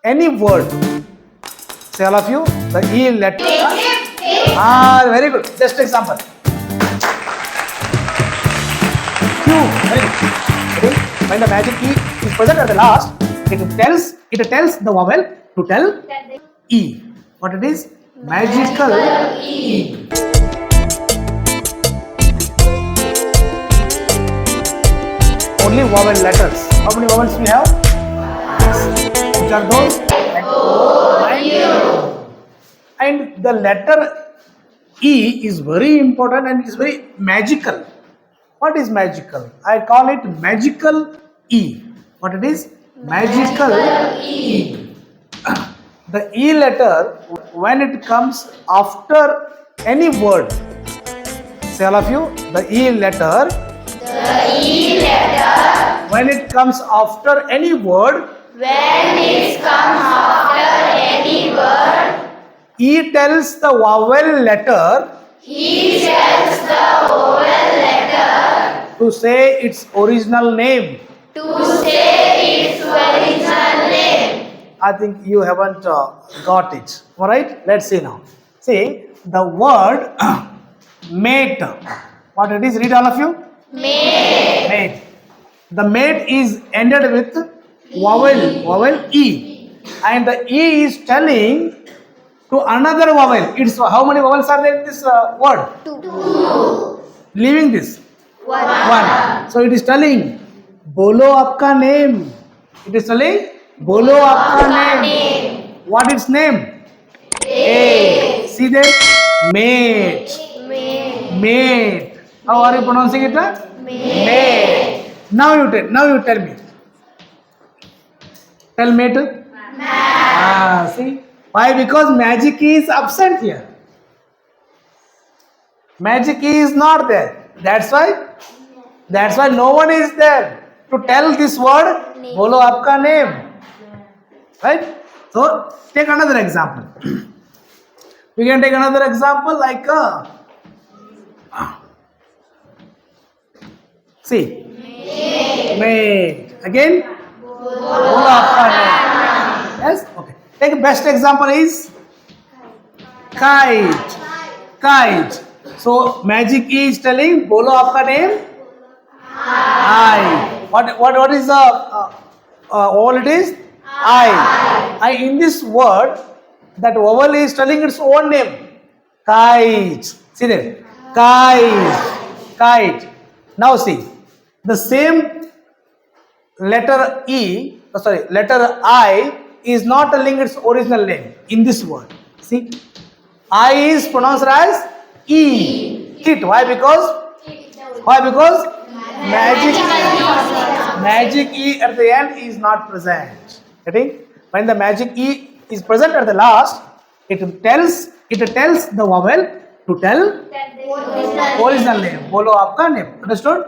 any word. Say all of you, the E letter. Very good. Just example. Q. Very good. Okay. When the magic E is present at the last, it tells the vowel to tell E. What it is? Magical E. Only vowel letters. How many vowels we have? Which are those? And the letter E is very important and it is very magical. What is magical? I call it magical E. What it is? Magical E. The E letter, when it comes after any word, say all of you, the E letter, when it comes after any word, E tells the vowel letter to say its original name. I think you haven't got it. Alright, let's see now. See, the word mate. What it is? Read all of you. Mate. The mate is ended with vowel E. And the E is telling to another vowel. It's how many vowels are there in this word? 2. Leaving this? 1. So it is telling, bolo aapka name. It is telling, bolo aapka name. What is name? A. See there? Mate. Mate. How are you pronouncing it? Mate. Now you tell me. Tell mate. See? Why? Because magic is absent here. Magic is not there. That's why no one is there to tell this word, bolo aapka name. Right? So, take another example. We can take another example like see. Mate. Again? Bolo aapka name. Yes? Okay. Take best example is kite. Kite. So magic is telling bolo aapka name? I. What is the vowel it is? I. In this word, that vowel is telling its own name. Kite. See there. Kite. Now see. The same letter letter I is not telling its original name in this word. See, I is pronounced as E. Kit. Why? Because magic E at the end is not present. Okay? When the magic E is present at the last, it tells the vowel to tell original name. Bolo aapka name. Understood?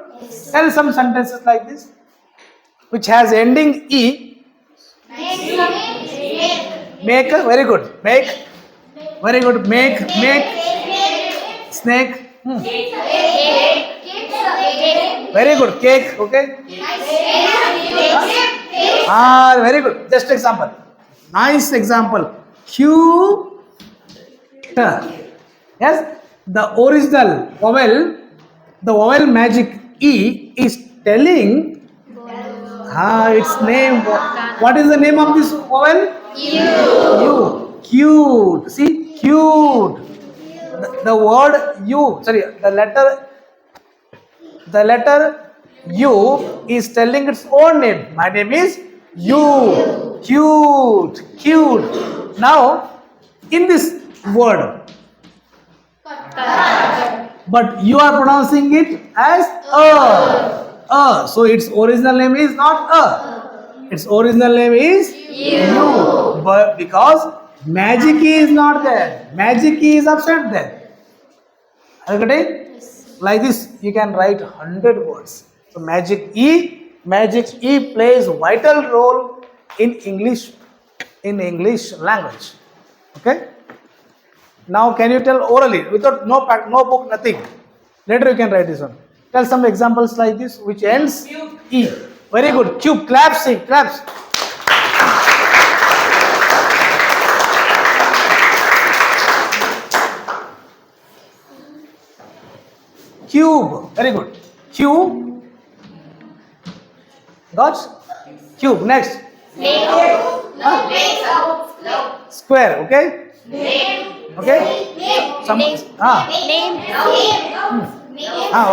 Tell some sentences like this, which has ending E. Make. Very good. Make. Very good. Make. Snake. Very good. Cake. Okay. Very good. Just example. Nice example. Q. Yes. The original vowel, the vowel magic E is telling its name. What is the name of this vowel? U. Cute. See, cute. The word U. Sorry, the letter U is telling its own name. My name is U. Cute. Now, in this word, but you are pronouncing it as a. So its original name is not a. Its original name is U. But because magic E is not there, magic E is absent there. Okay? Like this, you can write 100 words. So magic E plays vital role in English language. Okay? Now, can you tell orally without no book, nothing? Later you can write this one. Tell some examples like this, which ends E. Very good. Cube. Claps. Claps. Cube. Very good. Q. Got? Cube. Next. Square. Okay. Okay. Some.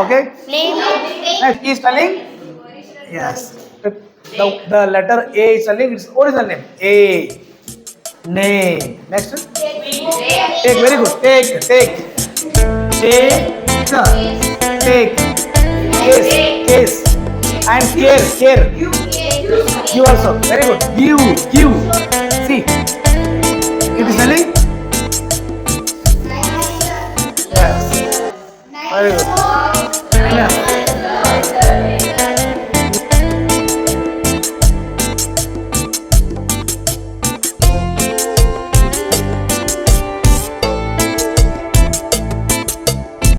Okay. Next. Is spelling. Yes. The letter A is spelling its original name. A. Name. Next. Take. Very good. Take. Take. Take. Case. And care. You also. Very good. Give.